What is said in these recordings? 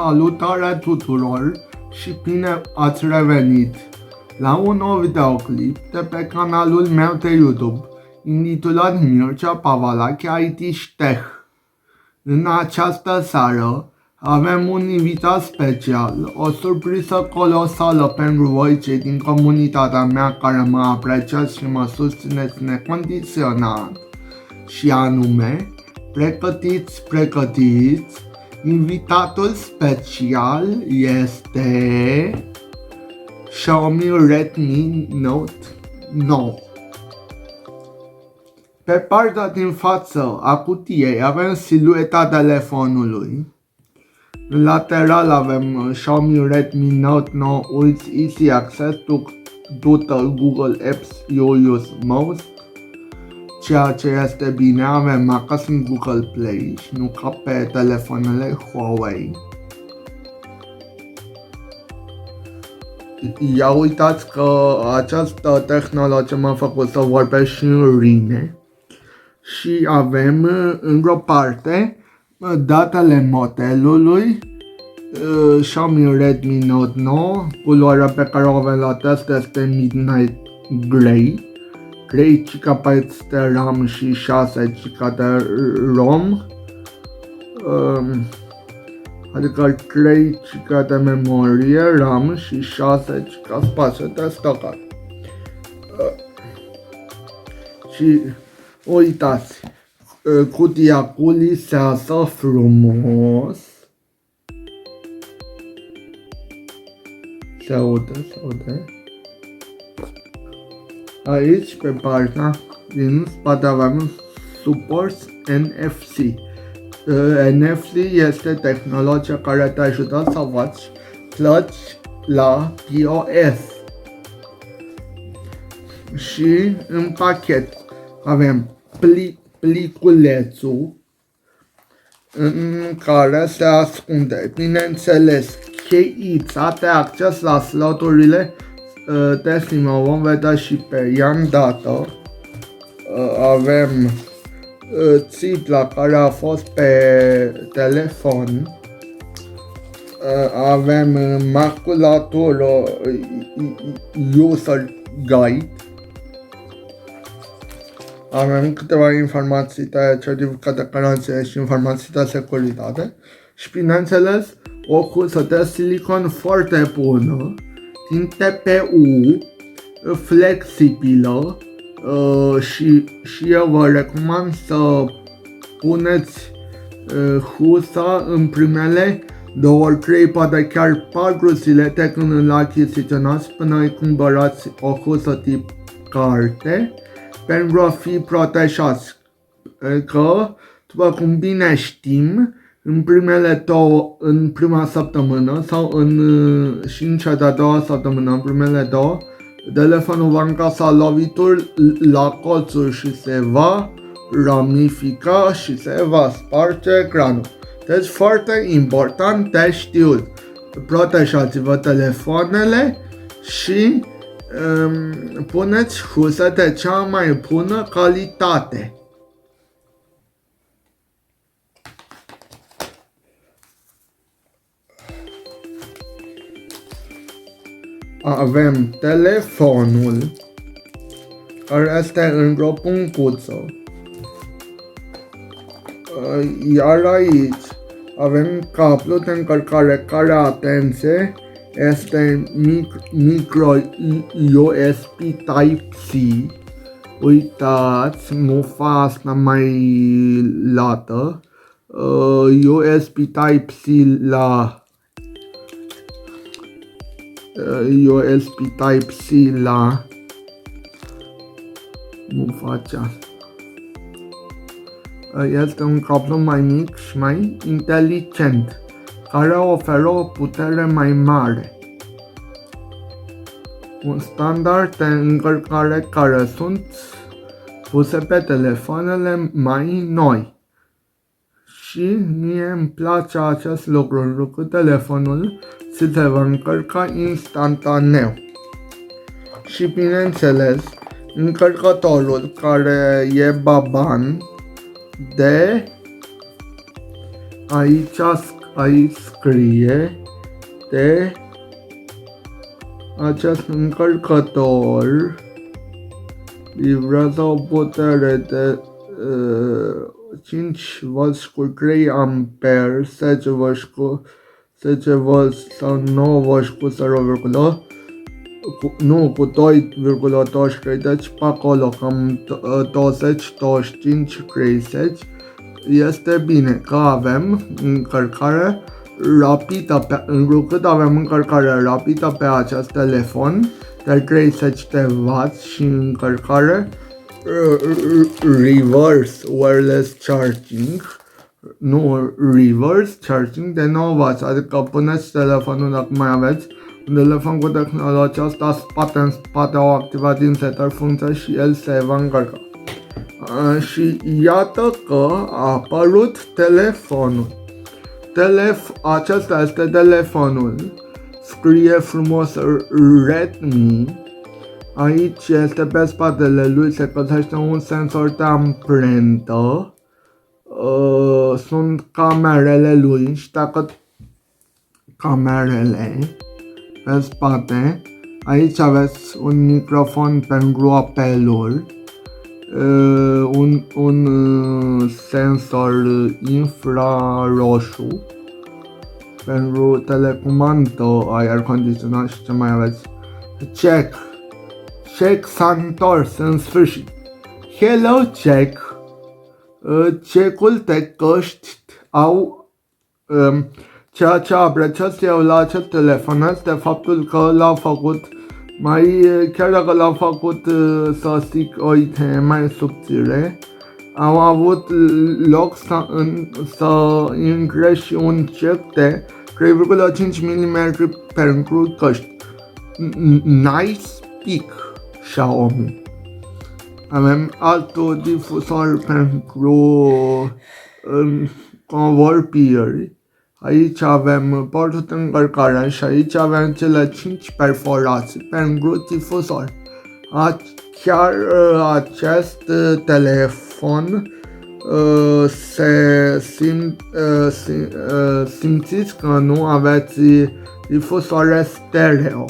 Salutare tuturor și bine ați revenit la un nou videoclip de pe canalul meu de YouTube intitulat Mircea Pavalache IT Tech. În această seară avem un invitat special, o surpriză colosală pentru voi cei din comunitatea mea care mă apreciați și mă susțineți necondiționat, și anume, pregătiți, invitatul special este Xiaomi Redmi Note 9. Pe partea din față a cutiei avem silueta telefonului. În lateral avem Xiaomi Redmi Note 9 with easy access to the Google Apps you use most. Ceea ce este bine, avem acasă în Google Play și nu ca pe telefoanele Huawei. Ia uitați că această tehnologie m-a făcut să vorbesc și în rine. Și avem într-o parte datele modelului Xiaomi Redmi Note 9. Culoarea pe care o avem la test este Midnight Grey. 3 GB de RAM și 6 GB de ROM, adică 3 GB de memorie RAM și 6 GB spațiu de stocare. Și uitați, cutia culisează frumos. Se aude. Aici, pe partea din spate, avem suport NFC. NFC este tehnologia care te ajută să faci plăci la POS. Și în pachet avem pliculețul în care se ascunde, bineînțeles, cheița de acces la sloturile Tesla. Vom vedea și pe ea îndată. Avem țipla care a fost pe telefon. Avem maculatură user guide. Avem câteva informații de certificat de garanție și informații de securitate. Și bineînțeles o husă de silicon foarte bună, din TPU, flexibilă, și eu vă recomand să puneți husa în primele 2, 3, poate chiar 4 zile de când îl achiziționați până îi cumpărați o husă tip carte pentru a fi protejați, că, după cum bine știm, în prima săptămână sau și în cea de-a doua săptămână, în primele două, telefonul va încasa lovituri la colțuri și se va ramifica și se va sparge ecranul. Deci foarte important de știut. Protejați-vă telefoanele și puneți huse de cea mai bună calitate. Avem telefonul care este într-o puncuță, iar aici avem cablu de încărcare care, atenție, este micro USB Type-C. Uitați, mufa asta mai lată, USB Type-C la USB Type-C la mufa aceasta. Este un cablu mai mic și mai inteligent, care oferă o putere mai mare. Un standard de încărcare care sunt puse pe telefoanele mai noi. Și mie îmi place acest lucru, că telefonul se va încărca instantaneu. Și bineînțeles, încărcătorul care e baban de aici aici scrie de acest încărcător livrează o putere de 5V cu 3A, 10V sau 9V cu 0, cu 2,23, deci pe acolo cam 20, 25, 30. Este bine că avem încărcare rapidă, întrucât avem încărcare rapidă pe acest telefon de 30W și încărcare reverse wireless charging, nu reverse charging de 9W, adică puneți telefonul, dacă mai aveți un telefon cu tehnologia asta spate în spate, au activat din setări funcție și el se va încărca. Și iată că a apărut telefonul. Acesta este telefonul. Scrie frumos Redmi. Aici este pe spatele lui, se găsește un sensor de amprentă. Sunt camerele lui și dacă camerele pe spate, aici aveți un microfon pentru apeluri, un sensor infraroșu pentru telecomandă, aer condiționat și ce mai aveți. Check s-a întors în sfârșit. Hello Check. Check-ul de căști au ceea ce apreciez eu la acest telefon este faptul că l-au făcut chiar dacă l-au făcut să zic, uite, mai subțire, au avut loc să intre și un chip de 3,5 mm pentru căști. Nice pic, Xiaomi. Avem altul difuzor pentru convorbiri. Aici avem portul de încărcare și aici avem cele 5 perforații pentru difuzor. Chiar acest telefon simțiți că nu aveți difuzoare stereo.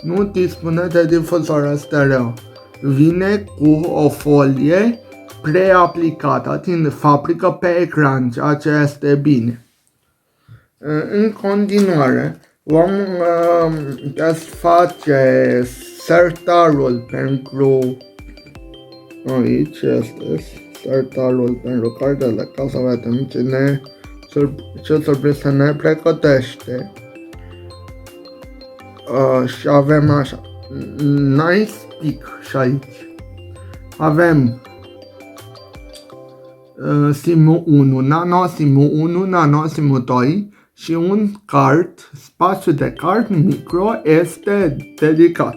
Nu dispune de difuzoare stereo. Vine cu o folie preaplicată din fabrică pe ecran, ceea ce este bine. În continuare, vom desface sertarul pentru... Aici este sertarul pentru cardele, ca să vedem ce surpriză ne pregătește. Și avem așa, Nice Pick și aici. Avem SIM 1, Nano SIM 1, Nano SIM 2 și un card, spațiu de card micro este dedicat.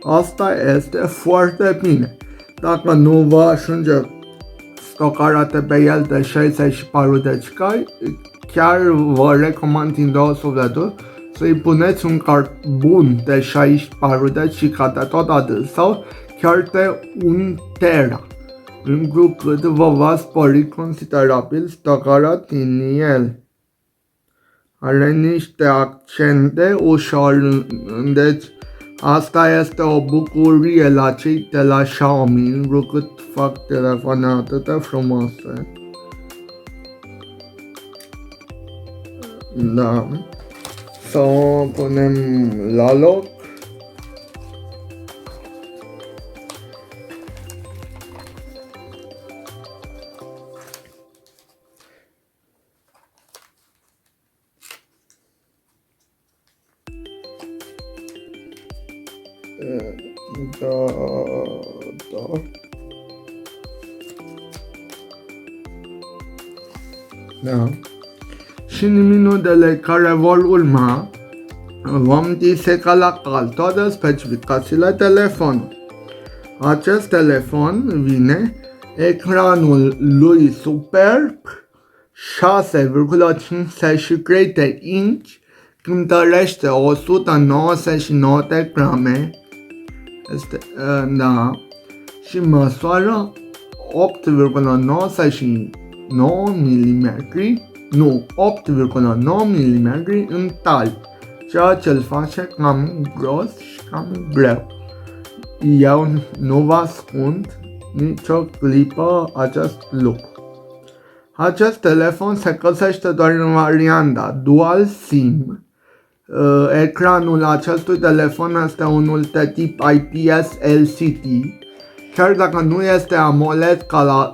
Asta este foarte bine. Dacă nu vă ajunge stocarea de pe el de 64 de giga, chiar vă recomand din două sufleturi să-i puneți un card bun de 64 de giga de tot atât sau chiar de 1 tera, întrucât vă va spori considerabil stocarea din el. Are niște accente ușor, deci asta este o bucurie la cei de la Xiaomi, întrucât fac telefoane atât de frumoase. Da. Să o punem la loc. Da. Da. Și în minutele care vor urma, vom diseca la cal toate specificațiile telefonului. Acest telefon vine ecranul lui superb, 6,53 de inch, cântărește 199 de grame, da, și măsoară 8,99 mm nu, 8,9 mm în tali, ceea ce îl face cam gros și cam greu. Eu nu vă ascund nicio clipă acest lucru. Acest telefon se găsește doar în varianta Dual SIM. Ecranul acestui telefon este unul de tip IPS LCD, chiar dacă nu este AMOLED ca la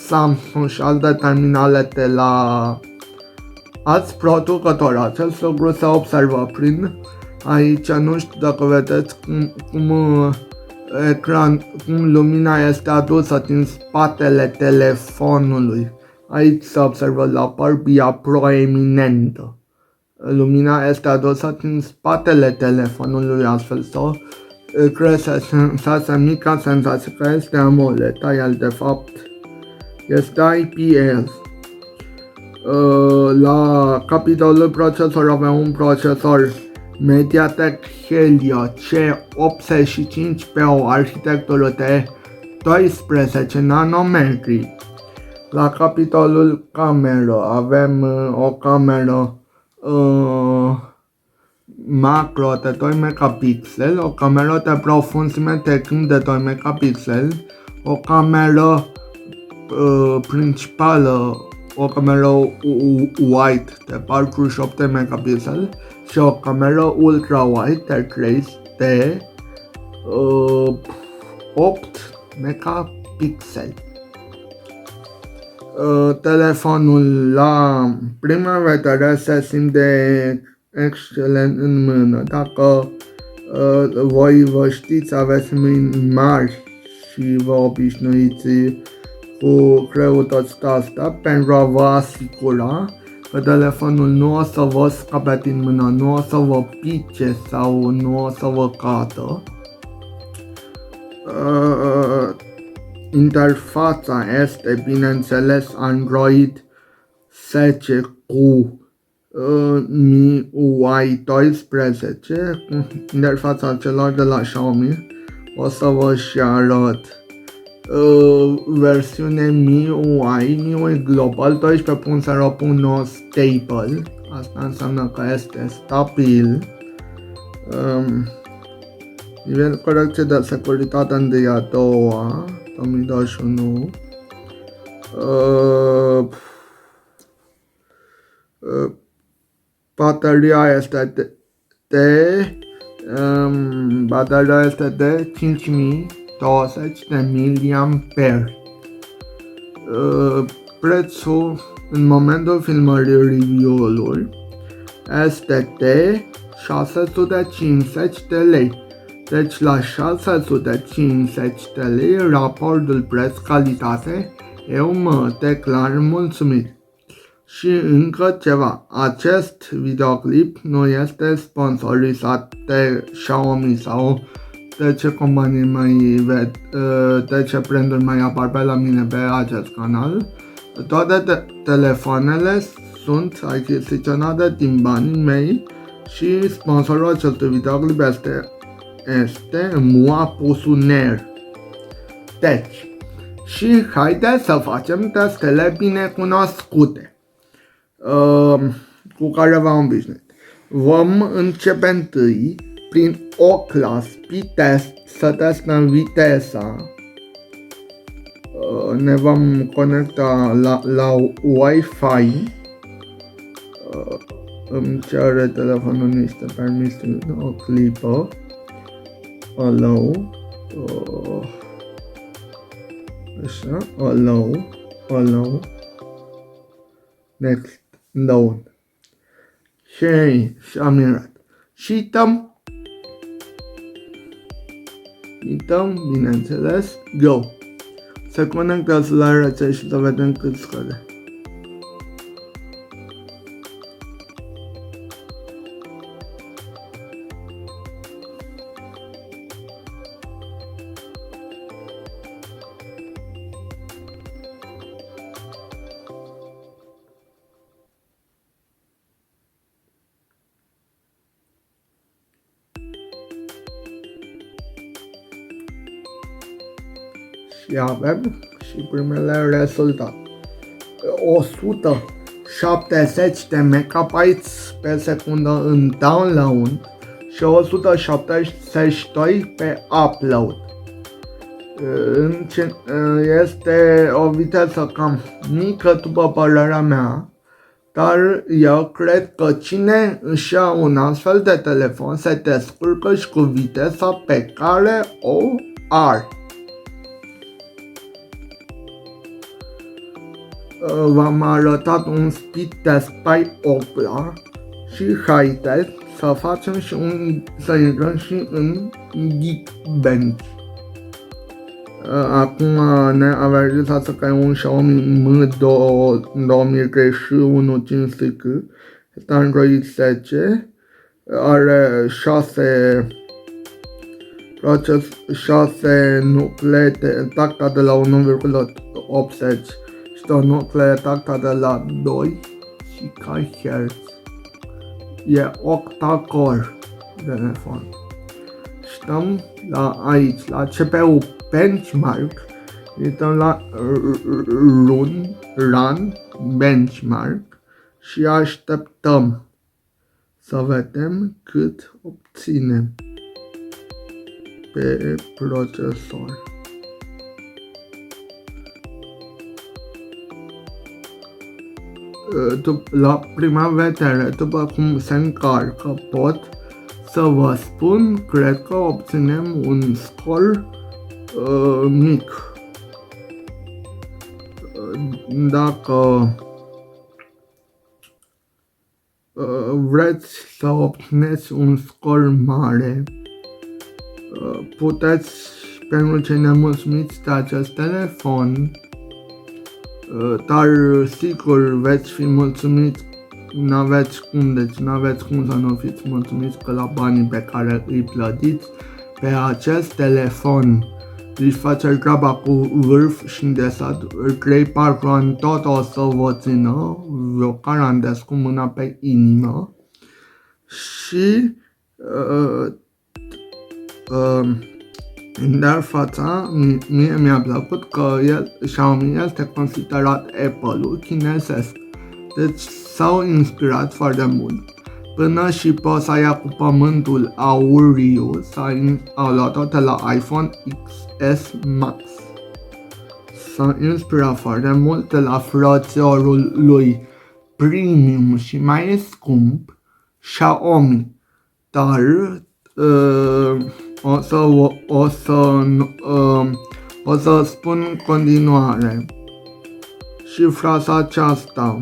Samsung și alte terminale de la alți producători. Acest lucru se observă prin aici, nu știu dacă vedeți cum lumina este adusă din spatele telefonului. Aici se observă la barbia proeminentă. Lumina este adusă din spatele telefonului, astfel să crește senzația, mica senzație că este AMOLED, dar el de fapt este IPS. La capitolul procesor avem un procesor MediaTek Helio C85 pe o arhitectură de 12 nanometri. La capitolul cameră avem o cameră macro de 2 megapixel, o cameră de profunzime de timp de 2 megapixel, o cameră principală, o cameră wide de 48 de megapixel și o cameră ultra wide de 8 megapixel. Telefonul la prima vedere se simte excelent în mână. Dacă voi vă știți, aveți mâini mari și vă obișnuiți cu greutățile astea, pentru a vă asigura că telefonul nu o să vă scape din mână, nu o să vă pice sau nu o să vă cadă. Interfața este, bineînțeles, Android 10 cu MIUI 12, interfața celor de la Xiaomi. O să vă și arăt versiune MIUI Global 12.0.9 Stable. Asta înseamnă că este stabil. Nivel corecție de securitate în a doua, 2021. Bateria este de 5020 de mAh. Prețul în momentul filmării review-ului este de 650 de lei. Deci la 650 de lei, raportul preț-calitate, eu mă declar mulțumit. Și încă ceva, acest videoclip nu este sponsorizat de Xiaomi sau de ce companii de ce branduri mai apar pe la mine pe acest canal. Toate telefoanele sunt achiziționate din banii mei și sponsorul acestui videoclip este Mua Pusuner. Deci, și haideți să facem testele bine cunoscute cu care v-am obișnuit. Vom începe întâi prin Oculus P-Test să testăm viteza. Ne vom conecta la Wi-Fi. Îmi cere telefonul niște permisiuni, o clipă. Allow. Așa, allow. Next, down. Și am mirat. Și dăm, bineînțeles, go. Se conectează la rețea și să vedem cât scade. Și avem și primele rezultate. 70 de megabytes pe secundă în download și 172 pe upload. Este o viteză cam mică, după părerea mea, dar eu cred că cine își ia un astfel de telefon se descurcă și cu viteza pe care o are. V-am arătat un speed test pe Opera și haideți să facem și să intrăm și în Geekbench. Acum ne avertizează că e un Xiaomi Mi 2031 5G, este Android 10, are 6 nuclee tacta de la 1,80 și 2 nuclee tacta de la 2 GHz. E octa-core telefon. Stăm aici, la CPU benchmark, uităm la run benchmark și așteptăm să vedem cât obținem pe procesor. La prima vedere, după cum se încarcă, pot să vă spun, cred că obținem un scor mic. Dacă vreți să obțineți un scor mare, puteți, pentru cei nemulțumiți de acest telefon, dar sigur veți fi mulțumiți, n-aveți cum să nu fiți mulțumiți, că la banii pe care îi plătiți pe acest telefon îi face treaba cu vârf și îndesat. 3-4 ani tot o să vă țină, vă garantez cu mâna pe inimă. Și dar fața, mie mi-a plăcut că Xiaomi este considerat Apple-ul chinezesc. Deci s-au inspirat foarte mult. Până și poza aia cu pământul auriu au luat-o de la iPhone XS Max. S-a inspirat foarte mult de la frățiorul lui premium și mai scump, Xiaomi. Dar o să spun în continuare și fraza aceasta.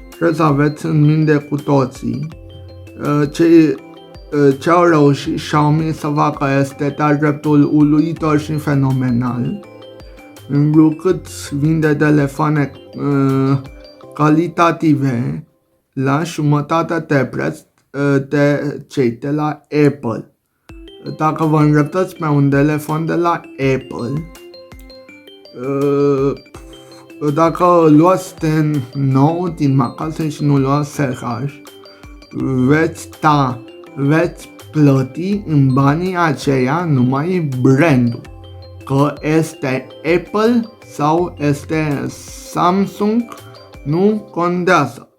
Trebuie să aveți în minte cu toții ce au reușit Xiaomi să facă este de-a dreptul uluitor și fenomenal, întrucât vinde telefoane calitative la jumătate de preț de cei de la Apple. Dacă vă îndreptați pe un telefon de la Apple, dacă luați de nou din magazin și nu luați SH, veți plăti în banii aceia numai brandul. Că este Apple sau este Samsung, nu contează.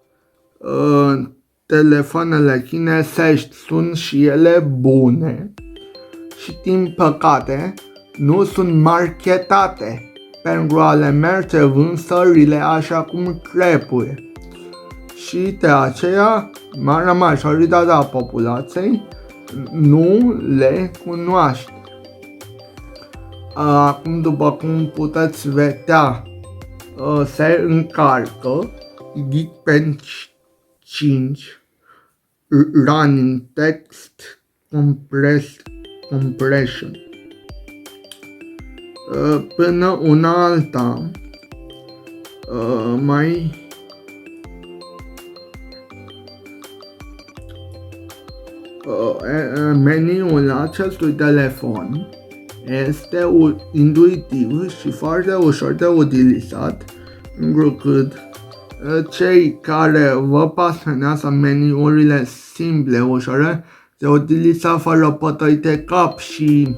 Telefoanele chinezești sunt și ele bune și din păcate nu sunt marketate pentru a le merge vânzările așa cum trebuie. Și de aceea, marea majoritate a populației nu le cunoaște. Acum, după cum puteți vedea, se încarcă Geekbench 5 Running Text Compression. Până una alta, meniul acestui telefon este intuitiv și foarte ușor de utilizat, întrucât cei care vă pasionează meniurile simple, ușoare de utilizat, fără bătăi de cap și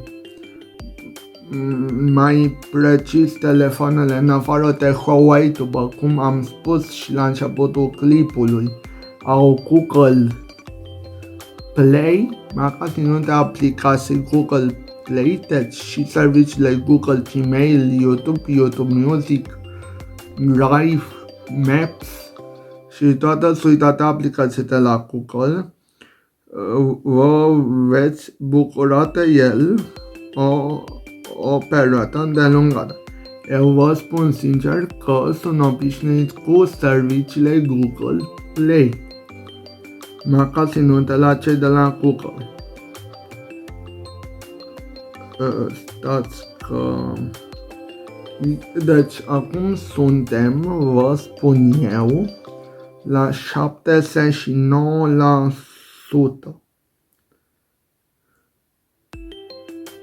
mai precis telefoanele în afară de Huawei, după cum am spus și la începutul clipului, au Google Play, magazinul de aplicații Google Play, deci și serviciile Google Gmail, YouTube Music, Drive, Maps și toată suita de aplicații de la Google. Vă veți bucura de el o perioadă îndelungată. Eu vă spun sincer că sunt obișnuit cu serviciile Google Play, magazinul de la cei de la Google. Stați că... Deci acum suntem, vă spun eu, la 79%.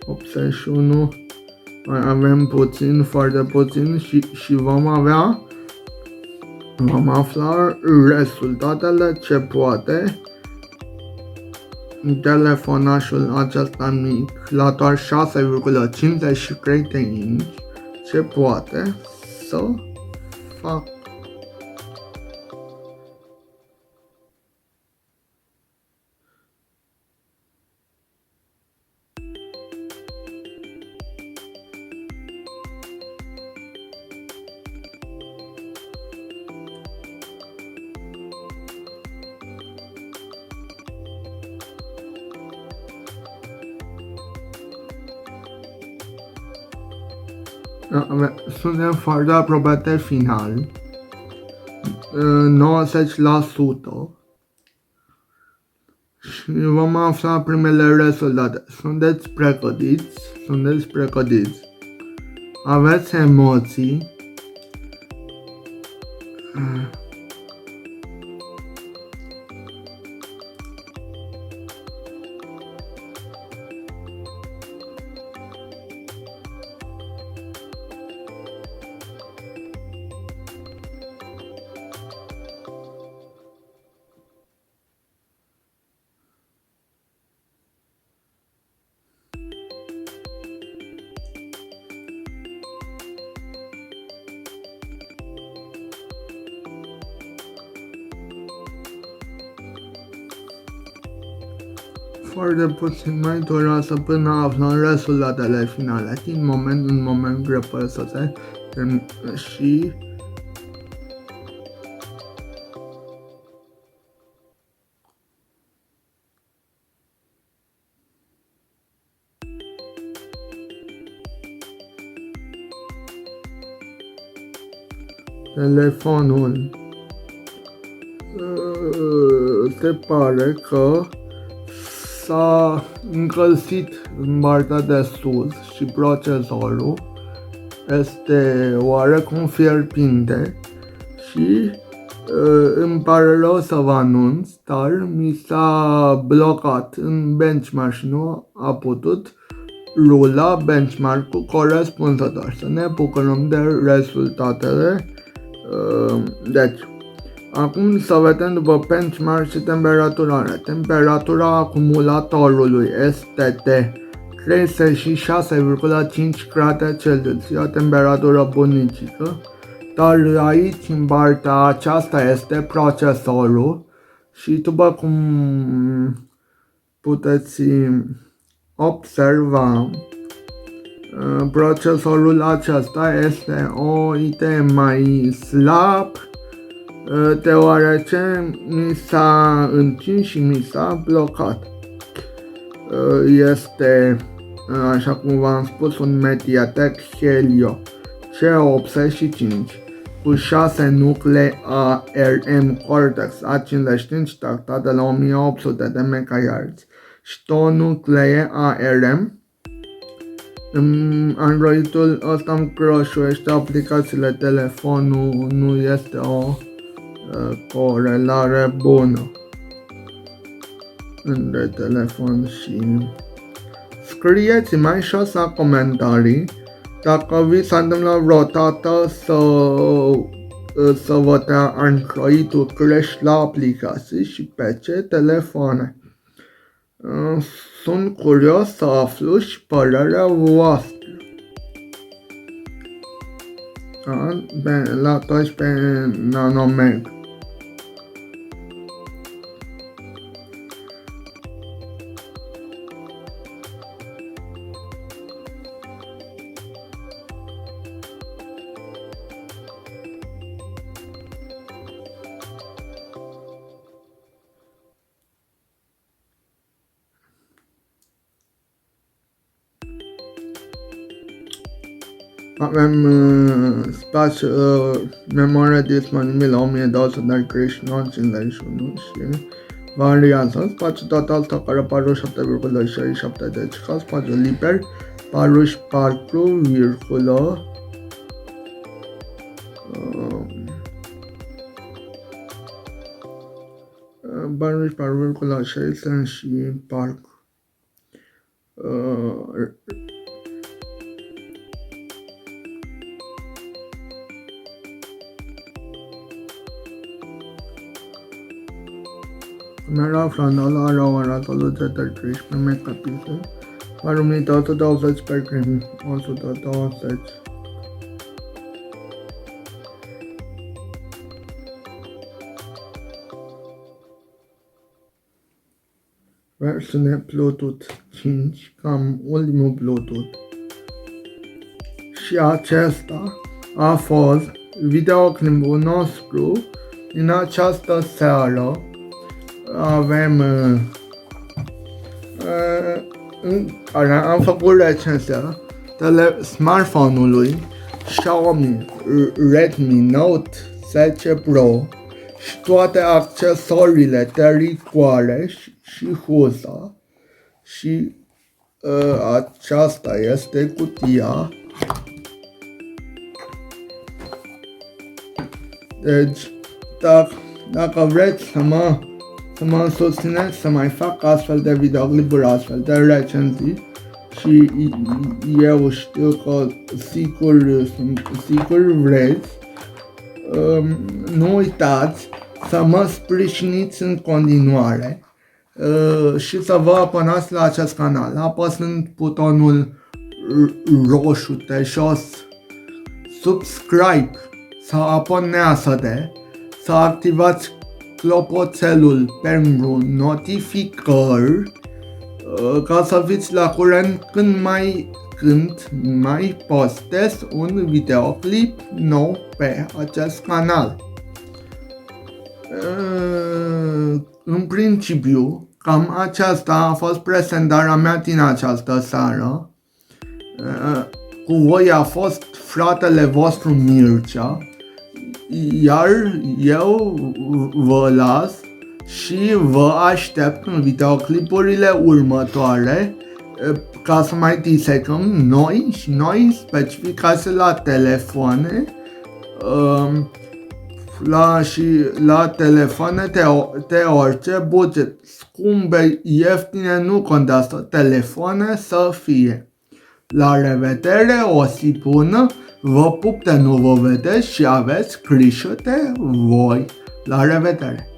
...81, mai avem puțin, foarte puțin și vom afla rezultatele ce poate telefonașul acesta mic la doar 6,53 de inch, ce poate să facă. Suntem foarte aproape de final, 90%, și vom afla primele rezultate. Sunteți pregătiți, aveți emoții, foarte puțin mai durează până aflăm rezultatele finale. Din moment în moment grepă să se și telefonul se pare că s-a încălzit în partea de sus și procesorul este oarecum fierbinte și îmi pare rău să vă anunț, dar mi s-a blocat în benchmark și nu a putut rula benchmark-ul corespunzător. Să ne bucurăm de rezultatele. Deci, acum să vedem după benchmark și temperatura. Temperatura acumulatorului este de 36,5 grade Celsius, e o temperatură bunicică, dar aici în partea aceasta este procesorul și după cum puteți observa, procesorul acesta este o idee mai slab, deoarece mi s-a încins și mi s-a blocat. Este, așa cum v-am spus, un Mediatek Helio C85 cu 6 nuclee ARM Cortex A55 tractat de la 1800 de MHz și 2 nuclee ARM. Androidul ăsta îmi croșuiește aplicațiile, telefonul nu este o corelare bună între telefon și... Scrieți-mi jos la comentarii dacă vi s-a întâmplat vreodată să vă dea Android-ul crash la aplicații și pe ce telefoane. Sunt curios să aflu și părerea voastră. La 12 nanometri. Avem spațiu, memoria disponibilă 1239,51 și variază. Spațiu total stocare 47,67 de giga, spațiu liber 44,6 și parc. Camera frontală are o rezoluție de 13 megapixeli, are lumină 120 pe prim 120. Versiune Bluetooth 5, cam ultimul Bluetooth. Și acesta a fost videoclipul nostru din această seară. Avem care am făcut recenzia smartphone-ului Xiaomi Redmi Note 10 Pro și toate accesoriile de rigoare și huza și aceasta este cutia. Deci dacă vreți să mă susțineți să mai fac astfel de videoclipuri, astfel de recenzii și eu știu că sigur vreți, nu uitați să mă sprijiniți în continuare și să vă abonați la acest canal apăsând butonul roșu de jos subscribe sau abonează-te, să activați clopoțelul pentru notificări ca să fiți la curent când mai postez un videoclip nou pe acest canal. În principiu, cam aceasta a fost prezentarea mea din această seară. Cu voi a fost fratele vostru Mircea, iar eu vă las și vă aștept în videoclipurile următoare ca să mai disecăm noi specificații la telefoane la telefoane de orice buget, scumpe, ieftine, nu contează, telefoane să fie. La revedere, o zi bună, vă pup de nu vă vedeți și aveți grijă de voi. La revedere!